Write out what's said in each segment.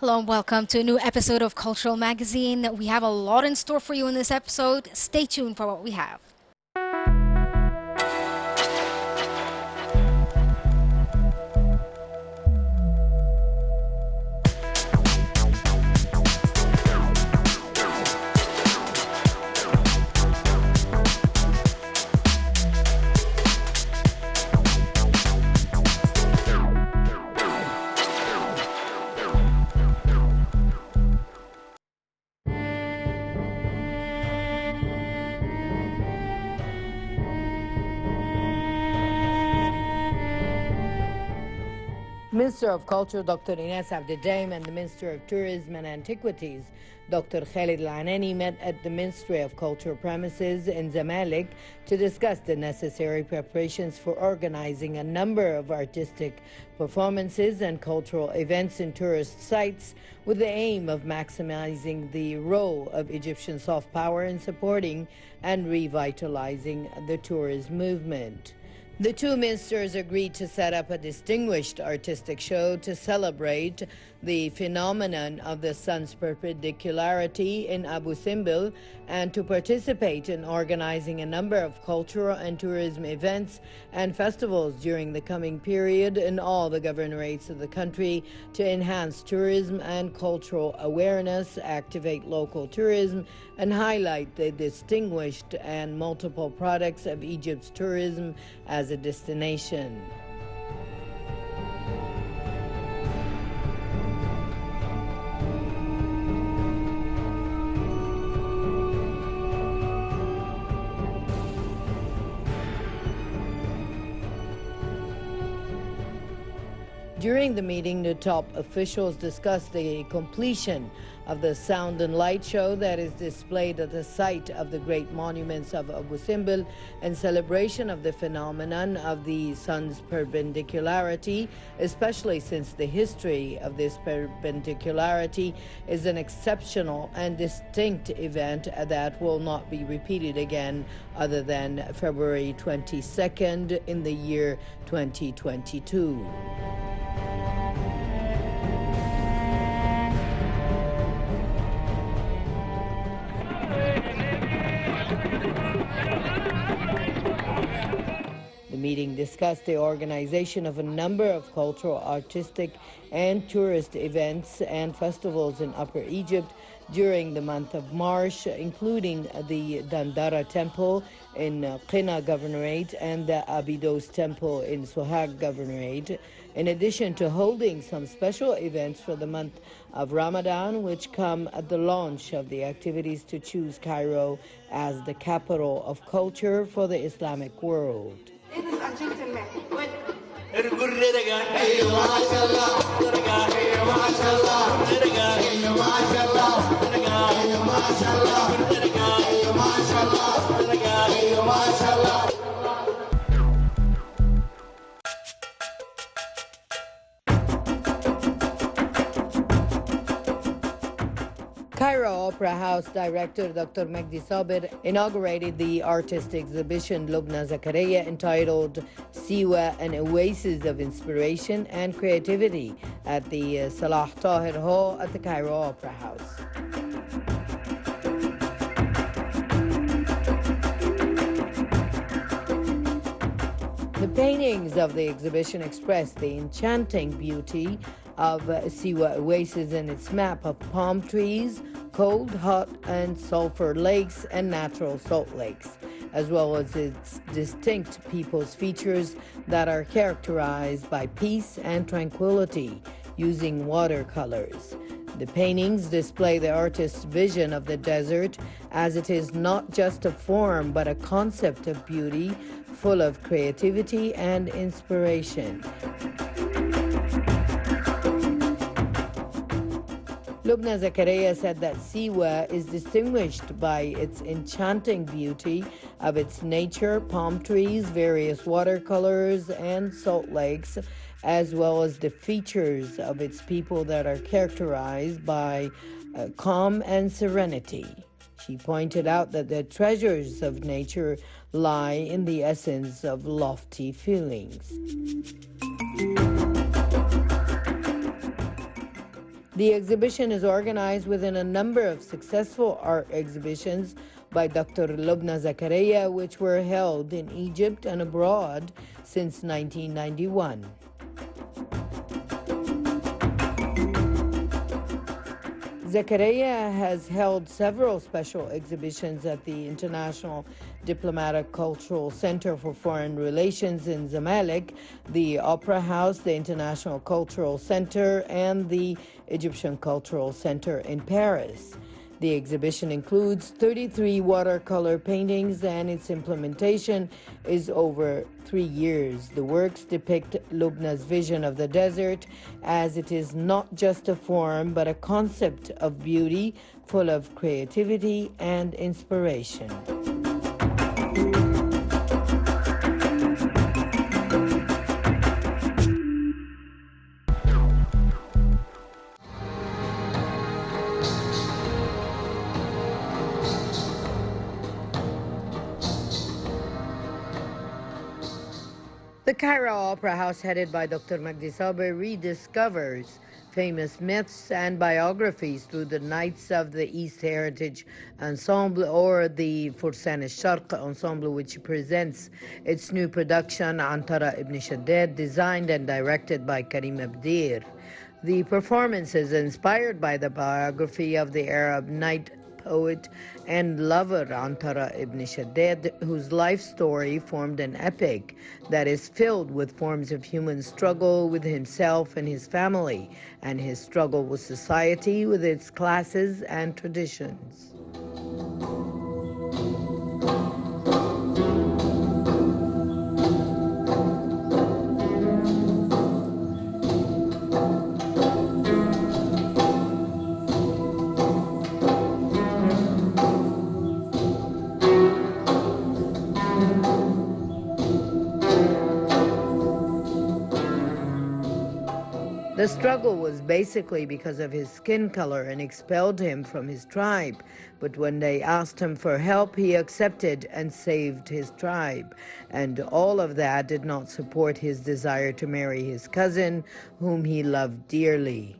Hello and welcome to a new episode of Cultural Magazine. We have a lot in store for you in this episode. Stay tuned for what we have. Minister of Culture Dr. Ines Abdeldaim and the Minister of Tourism and Antiquities Dr. Khalid Al-Anani met at the Ministry of Culture premises in Zamalek to discuss the necessary preparations for organizing a number of artistic performances and cultural events in tourist sites with the aim of maximizing the role of Egyptian soft power in supporting and revitalizing the tourism movement. The two ministers agreed to set up a distinguished artistic show to celebrate the phenomenon of the sun's perpendicularity in Abu Simbel and to participate in organizing a number of cultural and tourism events and festivals during the coming period in all the governorates of the country to enhance tourism and cultural awareness, activate local tourism, and highlight the distinguished and multiple products of Egypt's tourism as a destination. During the meeting, the top officials discussed the completion of the Sound and Light show that is displayed at the site of the great monuments of Abu Simbel in celebration of the phenomenon of the sun's perpendicularity, especially since the history of this perpendicularity is an exceptional and distinct event that will not be repeated again other than February 22nd in the year 2022. The meeting discussed the organization of a number of cultural, artistic, and tourist events and festivals in Upper Egypt during the month of March, including the Dandara Temple in Qina Governorate and the Abydos Temple in Sohag Governorate, in addition to holding some special events for the month of Ramadan, which come at the launch of the activities to choose Cairo as the capital of culture for the Islamic world. Cairo Opera House director Dr. Magdi Sabir inaugurated the artist exhibition Lubna Zakaria entitled Siwa, an Oasis of Inspiration and Creativity at the Salah Tahir Hall at the Cairo Opera House. The paintings of the exhibition express the enchanting beauty of Siwa Oasis and its map of palm trees, cold, hot, and sulfur lakes and natural salt lakes, as well as its distinct people's features that are characterized by peace and tranquility using watercolors. The paintings display the artist's vision of the desert as it is not just a form but a concept of beauty full of creativity and inspiration. Lubna Zakaria said that Siwa is distinguished by its enchanting beauty of its nature, palm trees, various watercolors, and salt lakes, as well as the features of its people that are characterized by calm and serenity. She pointed out that the treasures of nature lie in the essence of lofty feelings. The exhibition is organized within a number of successful art exhibitions by Dr. Lubna Zakaria, which were held in Egypt and abroad since 1991. Zakaria has held several special exhibitions at the International Diplomatic Cultural Center for Foreign Relations in Zamalek, the Opera House, the International Cultural Center, and the Egyptian Cultural Center in Paris. The exhibition includes 33 watercolor paintings, and its implementation is over 3 years. The works depict Lubna's vision of the desert, as it is not just a form but a concept of beauty full of creativity and inspiration. The Cairo Opera House, headed by Dr. Magdi Saber, rediscovers famous myths and biographies through the Knights of the East Heritage Ensemble, or the Fursan al-Sharq Ensemble, which presents its new production, Antara ibn Shaddad, designed and directed by Karim Abdir. The performance is inspired by the biography of the Arab knight, poet, and lover Antara ibn Shaddad, whose life story formed an epic that is filled with forms of human struggle with himself and his family, and his struggle with society with its classes and traditions. The struggle was basically because of his skin color and expelled him from his tribe. But when they asked him for help, he accepted and saved his tribe. And all of that did not support his desire to marry his cousin, whom he loved dearly.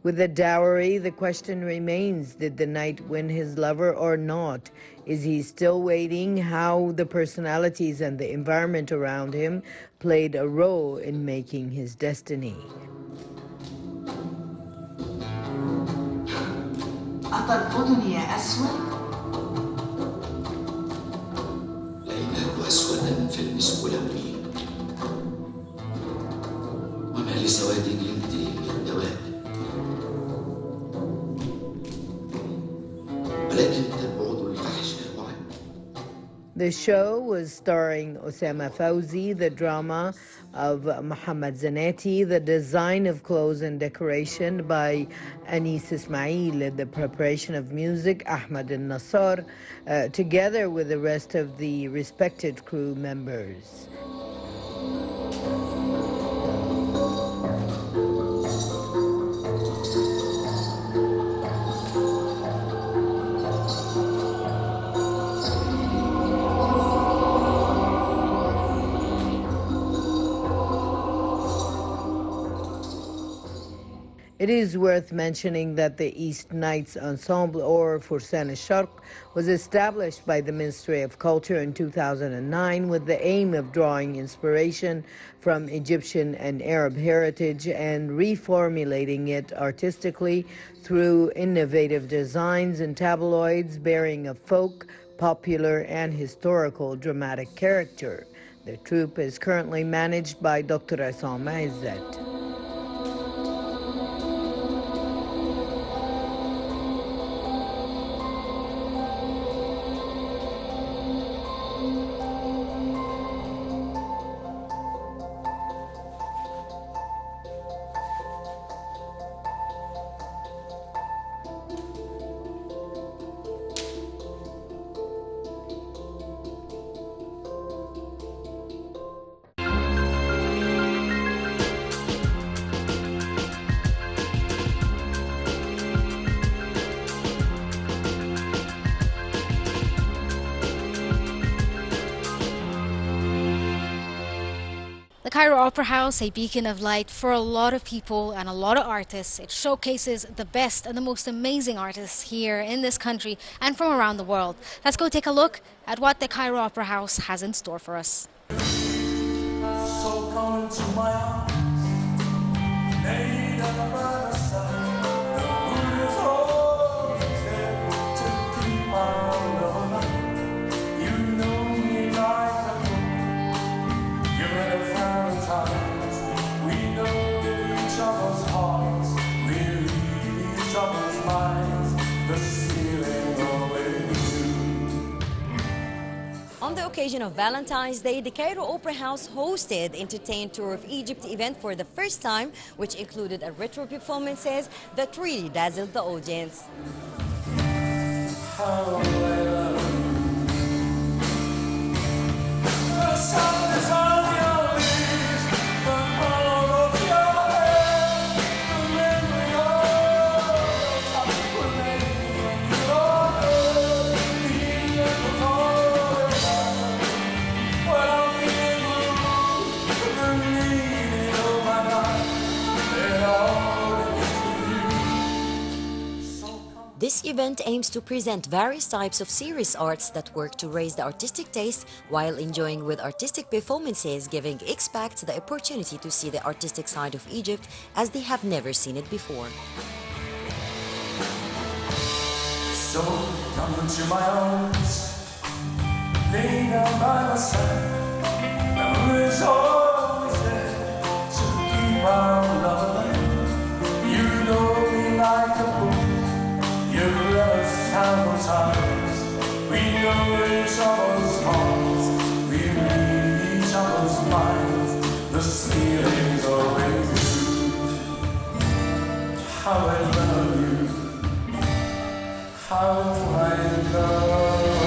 With the dowry, the question remains, did the knight win his lover or not? Is he still waiting? How the personalities and the environment around him played a role in making his destiny. أترفضني يا أسود؟ لأنك أسودا في المسك لوني، وما لسواد جلدي من دواء، ولكن تبعد الفحشاء عني. The show was starring Osama Fawzi, the drama of Muhammad Zanetti, the design of clothes and decoration by Anis Ismail, the preparation of music, Ahmad al-Nassar, together with the rest of the respected crew members. It is worth mentioning that the East Knights Ensemble, or Fursan al-Sharq, was established by the Ministry of Culture in 2009 with the aim of drawing inspiration from Egyptian and Arab heritage and reformulating it artistically through innovative designs and tabloids bearing a folk, popular, and historical dramatic character. The troupe is currently managed by Dr. Assam Izzat. Cairo Opera House, a beacon of light for a lot of people and a lot of artists. It showcases the best and the most amazing artists here in this country and from around the world. Let's go take a look at what the Cairo Opera House has in store for us. So come into my arms, laid on my side. The moon is always there to keep my love alive. You know me like a book, you're in a Valentine's. We know each other's hearts, we read each other's minds. The ceiling always do. On the occasion of Valentine's Day, the Cairo Opera House hosted Entertain Tour of Egypt event for the first time, which included a retro performances that really dazzled the audience. How I love you. The sun is on your lips, the color of your hair, the memory of your touch will make me your head. The end of all your life, when I'm feeling blue, the meaning of my life, it all begins with you. So come. This event aims to present various types of serious arts that work to raise the artistic taste while enjoying with artistic performances, giving expats the opportunity to see the artistic side of Egypt as they have never seen it before. So come into my arms, lay down by my side. The moon is always there to keep our love alive. You know me like a book, you've read us several times. We know each other's hearts, we read each other's minds. The ceiling's always blue. How I love you. How I love you.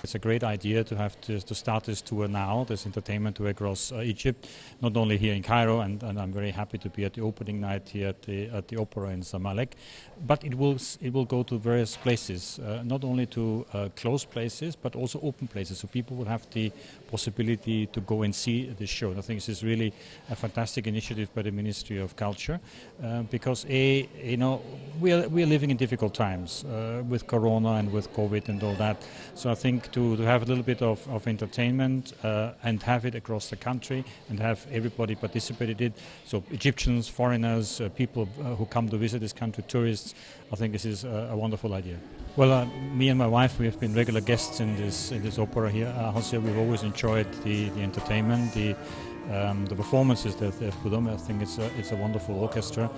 It's a great idea to have to start this tour now, this entertainment tour across Egypt, not only here in Cairo, and I'm very happy to be at the opening night here at the opera in Zamalek, but it will go to various places, not only to closed places but also open places, so people will have the possibility to go and see the show. I think this is really a fantastic initiative by the Ministry of Culture, because we are living in difficult times with Corona and with COVID and all that. So I think to have a little bit of entertainment and have it across the country and have everybody participate in it. So Egyptians, foreigners, people who come to visit this country, tourists, I think this is a wonderful idea. Well, me and my wife, we have been regular guests in this opera here. Jose, we've always enjoyed the entertainment, the performances that they've put on. I think it's a wonderful orchestra.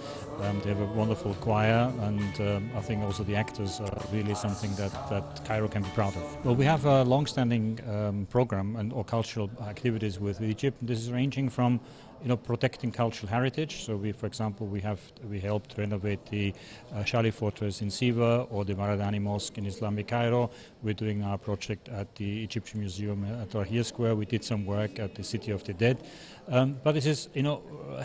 They have a wonderful choir, and I think also the actors are really something that Cairo can be proud of. Well, we have a long-standing program or cultural activities with Egypt. This is ranging from protecting cultural heritage. So for example, we helped renovate the Shali Fortress in Siva or the Maradani Mosque in Islamic Cairo. We're doing our project at the Egyptian Museum at Tahrir Square. We did some work at the City of the Dead. But this is,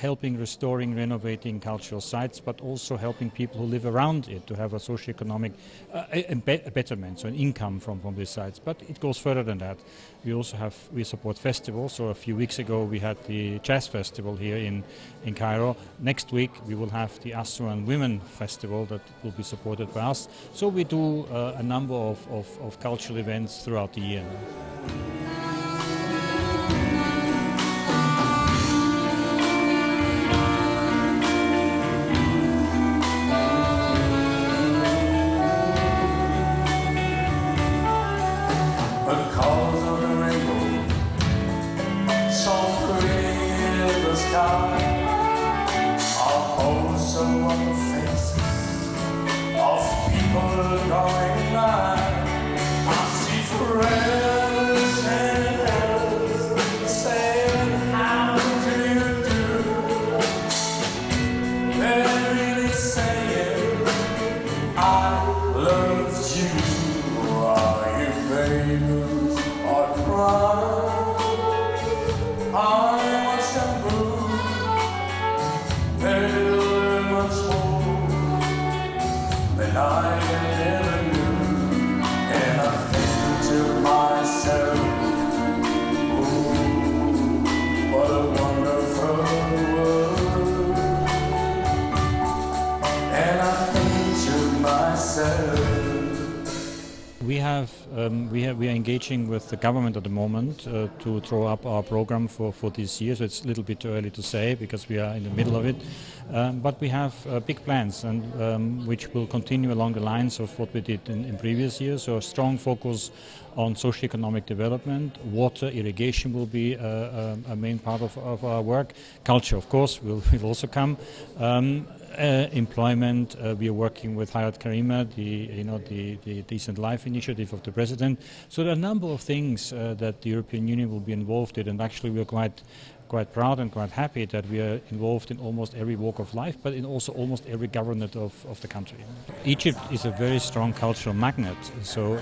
helping, restoring, renovating cultural sites, but also helping people who live around it to have a socio-economic a betterment, so an income from these sites. But it goes further than that. We support festivals. So a few weeks ago we had the Jazz Festival here in Cairo. Next week we will have the Aswan Women Festival that will be supported by us. So we do a number of cultural events throughout the year. I never knew. We are engaging with the government at the moment to throw up our program for this year. So it's a little bit too early to say because we are in the middle of it. But we have big plans, and which will continue along the lines of what we did in previous years. So a strong focus on socio-economic development. Water, irrigation will be a main part of our work. Culture, of course, will also come. Employment, we are working with Hayat Karima, the Decent Life initiative of the President. So there are a number of things that the European Union will be involved in, and actually we are quite proud and quite happy that we are involved in almost every walk of life, but in also almost every government of the country. Egypt is a very strong cultural magnet. So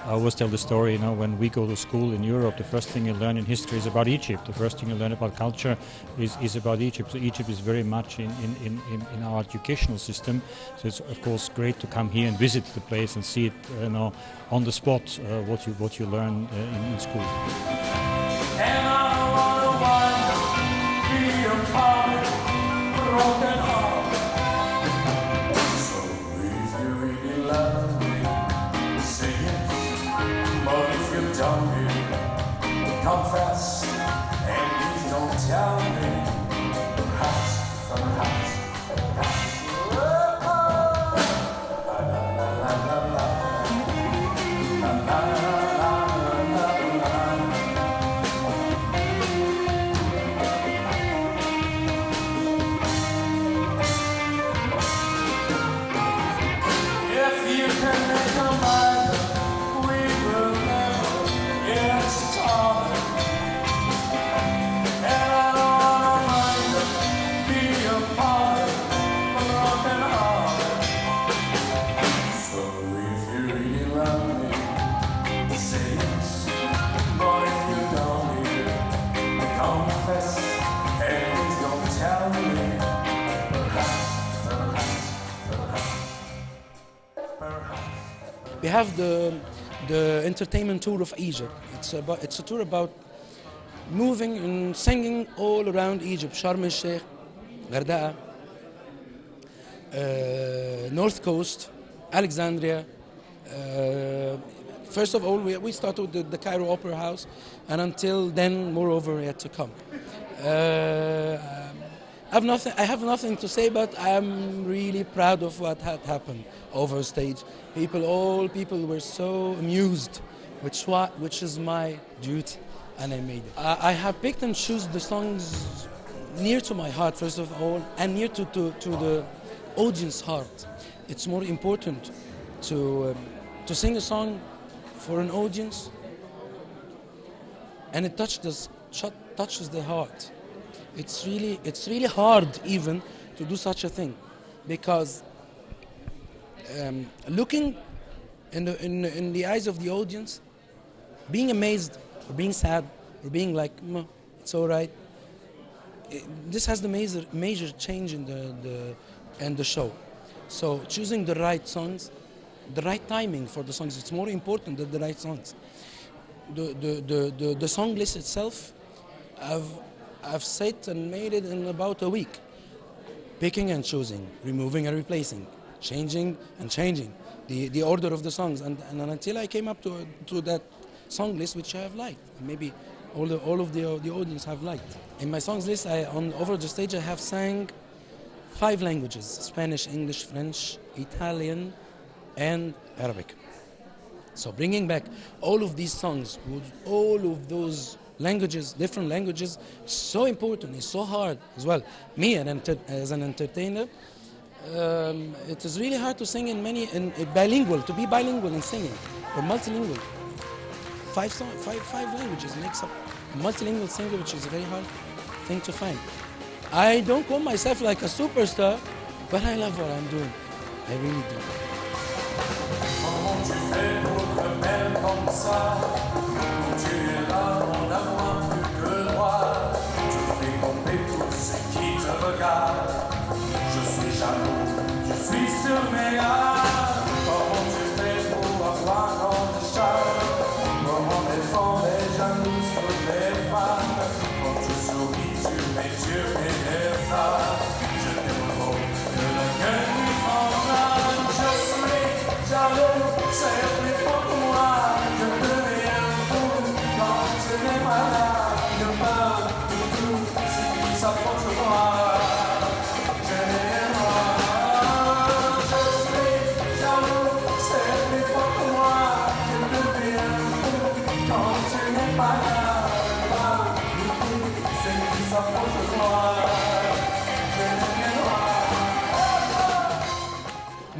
I always tell the story, when we go to school in Europe, the first thing you learn in history is about Egypt. The first thing you learn about culture is about Egypt. So Egypt is very much in our educational system. So it's of course great to come here and visit the place and see it, on the spot, what you learn in school. And I wanna be a part of a broken heart. So if you really love me, say yes. But if you don't, confess. And please don't tell me. Perhaps. La la la la la la. La la la la la la. If you can make a mind, we will never get started. And I don't wanna be a part of a broken heart. So if you really love me, say yes. But if you don't, confess. And please don't tell me. Perhaps. We have the entertainment tour of Egypt. It's a tour about moving and singing all around Egypt. Sharm el-Sheikh, Garda'a, North Coast, Alexandria. First of all, we started with the Cairo Opera House, and until then, moreover, yet to come. I have nothing to say, but I'm really proud of what had happened over stage. All people were so amused, which is my duty, and I made it. I have picked and choose the songs near to my heart, first of all, and near to the audience heart. It's more important to sing a song for an audience, and it touches the heart. It's really hard even to do such a thing, because looking in the eyes of the audience, being amazed or being sad or being like, it's all right. This has the major change in the show. So choosing the right songs, the right timing for the songs, it's more important than the right songs. The song list itself, I've set and made it in about a week. Picking and choosing, removing and replacing, changing and changing the order of the songs, and until I came up to that song list, which I have liked. Maybe all of the audience have liked. In my songs list, over the stage, I have sang 5 languages: Spanish, English, French, Italian, and Arabic. So bringing back all of these songs with all of those languages, different languages, is so important. It's so hard as well. Me, as an entertainer, it is really hard to sing in bilingual, to be bilingual in singing, or multilingual. 5 languages makes up a multilingual singer, which is a very hard thing to find. I don't call myself like a superstar, but I love what I'm doing. I really do. Comment tu fais pour te belle comme ça? Quand tu es là, on a moins plus que droit. Tu fais tomber tout ce qui te regarde. Je suis jaloux, je suis sur mes gardes. Comment tu fais pour avoir dans le charme? Comment défendre les jaloux sur les femmes? Quand tu souris, tu mets Dieu et les femmes. Je te provoque que le cœur nous s'enflamme.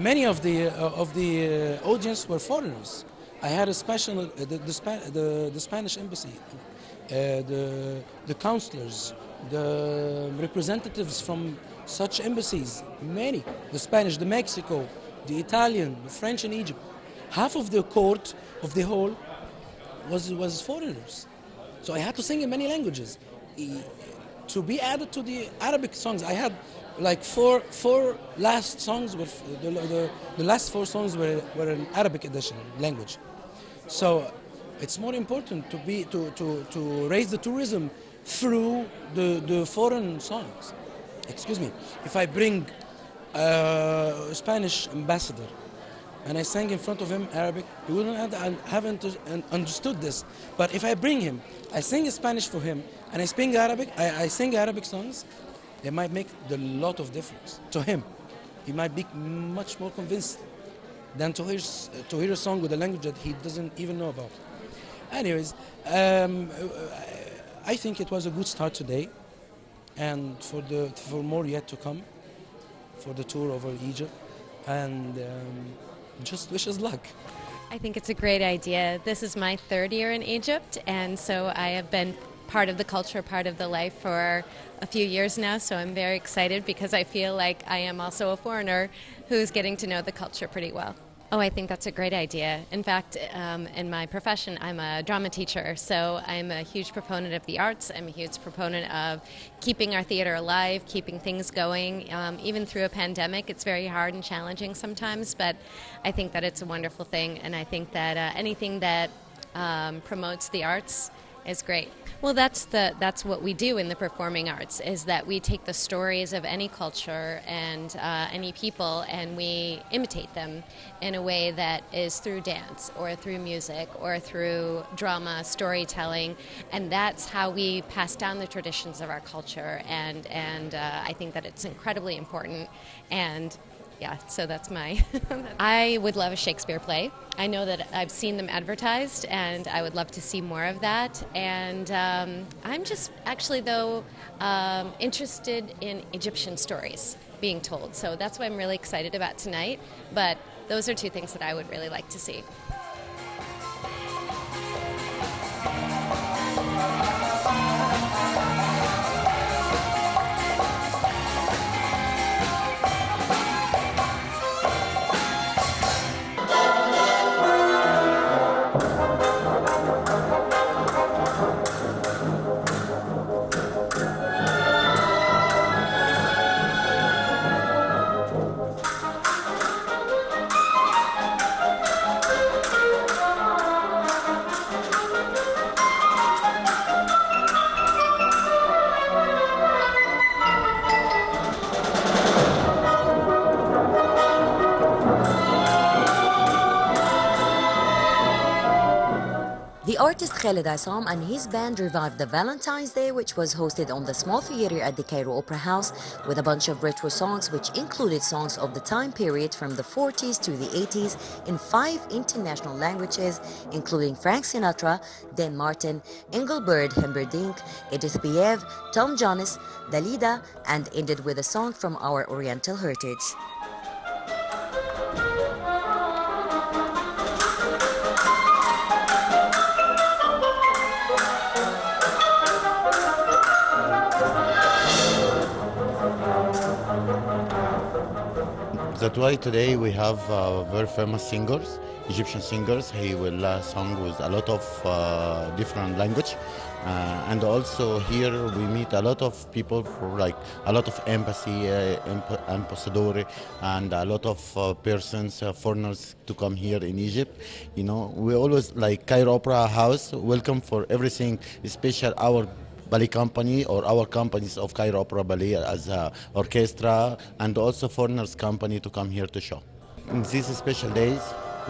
many of the audience were foreigners. I had a special the Spanish embassy, the counselors, the representatives from such embassies, many, the Spanish, the Mexico, the Italian, the French in Egypt. Half of the court of the hall was foreigners. So I had to sing in many languages. To be added to the Arabic songs, I had like four last songs with the last 4 songs were an Arabic edition language. So it's more important to raise the tourism through the foreign songs. Excuse me. If I bring a Spanish ambassador and I sang in front of him Arabic, he wouldn't haven't understood this. But if I bring him, I sing Spanish for him, and I sing Arabic songs, it might make a lot of difference to him. He might be much more convinced than to hear a song with a language that he doesn't even know about. Anyways, I think it was a good start today, and for more yet to come, for the tour over Egypt, and just wish us luck. I think it's a great idea. This is my 3rd year in Egypt, and so I have been part of the culture, part of the life for a few years now, so I'm very excited because I feel like I am also a foreigner who's getting to know the culture pretty well. Oh, I think that's a great idea. In fact, in my profession, I'm a drama teacher, so I'm a huge proponent of the arts. I'm a huge proponent of keeping our theater alive, keeping things going. Even through a pandemic, it's very hard and challenging sometimes, but I think that it's a wonderful thing, and I think that anything that promotes the arts is great. Well, that's what we do in the performing arts, is that we take the stories of any culture and any people, and we imitate them in a way that is through dance or through music or through drama, storytelling, and that's how we pass down the traditions of our culture, and I think that it's incredibly important. And yeah, so that's my... I would love a Shakespeare play. I know that I've seen them advertised, and I would love to see more of that. And I'm just actually, though, interested in Egyptian stories being told. So that's what I'm really excited about tonight. But those are 2 things that I would really like to see. The artist Khaled Assam and his band revived the Valentine's Day, which was hosted on the small theater at the Cairo Opera House, with a bunch of retro songs which included songs of the time period from the 40s to the 80s in 5 international languages, including Frank Sinatra, Dan Martin, Engelbert Humperdinck, Edith Piaf, Tom Jones, Dalida, and ended with a song from our Oriental heritage. That's why today we have very famous singers, Egyptian singers. He will sing with a lot of different language. And also here we meet a lot of people for like a lot of embassy, ambassador, and a lot of persons, foreigners to come here in Egypt. You know, we always like Cairo Opera House, welcome for everything, especially our ballet company or our companies of Cairo Opera Ballet as a orchestra, and also foreigners company to come here to show. In these special days,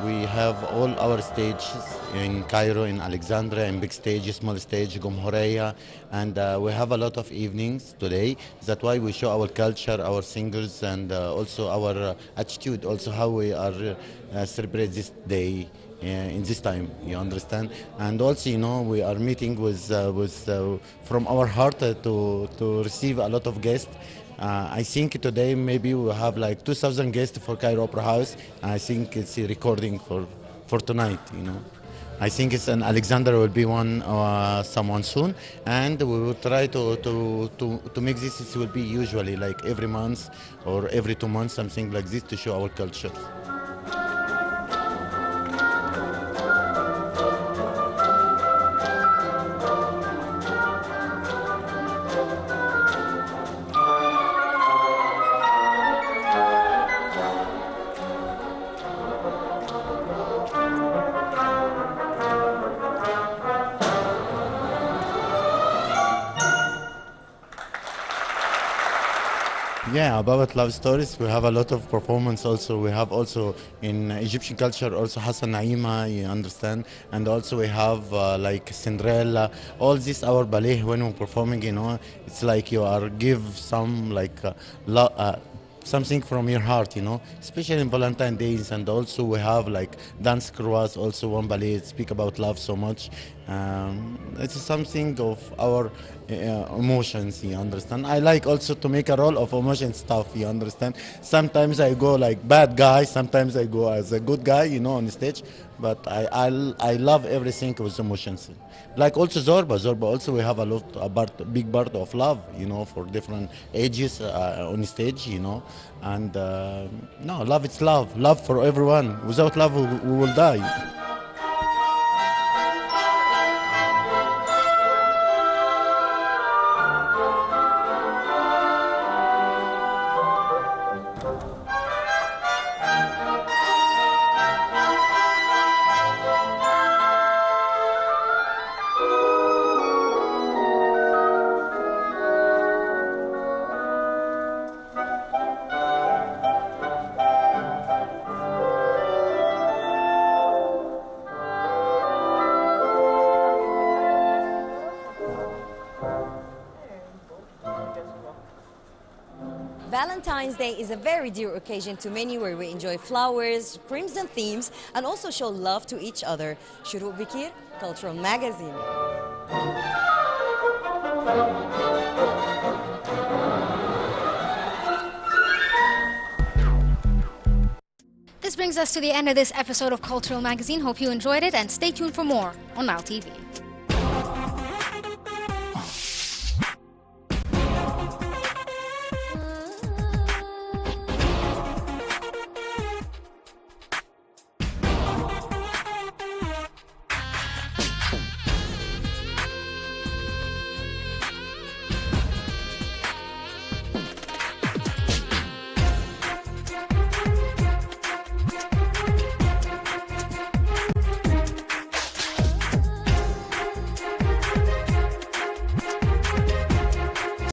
we have all our stages in Cairo, in Alexandria, in big stage, small stage, Gomhoreya, and we have a lot of evenings today. That's why we show our culture, our singers, and also our attitude, also how we are celebrate this day in this time, you understand. And also, you know, we are meeting with from our heart to receive a lot of guests I think today maybe we'll have like 2,000 guests for Cairo Opera House. I think it's a recording for tonight, you know. I think it's an Alexander will be someone soon, and we will try to make this. It will be usually like every month or every 2 months, something like this, to show our culture. Yeah, about love stories, we have a lot of performance also. We have also in Egyptian culture also Hassan Naima, you understand, and also we have like Cinderella. All this our ballet when we're performing, you know, it's like you are give some like something from your heart, you know, especially in Valentine days. And also we have like Dance Croise, also one ballet speak about love so much. It's something of our emotions, you understand. I like also to make a role of emotion stuff, you understand. Sometimes I go like bad guy, sometimes I go as a good guy, you know, on the stage. But I love everything with emotions. Like also Zorba also we have a big part of love, you know, for different ages on stage, you know. And no, love, it's love for everyone. Without love we will die. Valentine's Day is a very dear occasion to many, where we enjoy flowers, crimson themes, and also show love to each other. Shuruq Bikir, Cultural Magazine. This brings us to the end of this episode of Cultural Magazine. Hope you enjoyed it, and stay tuned for more on Now TV.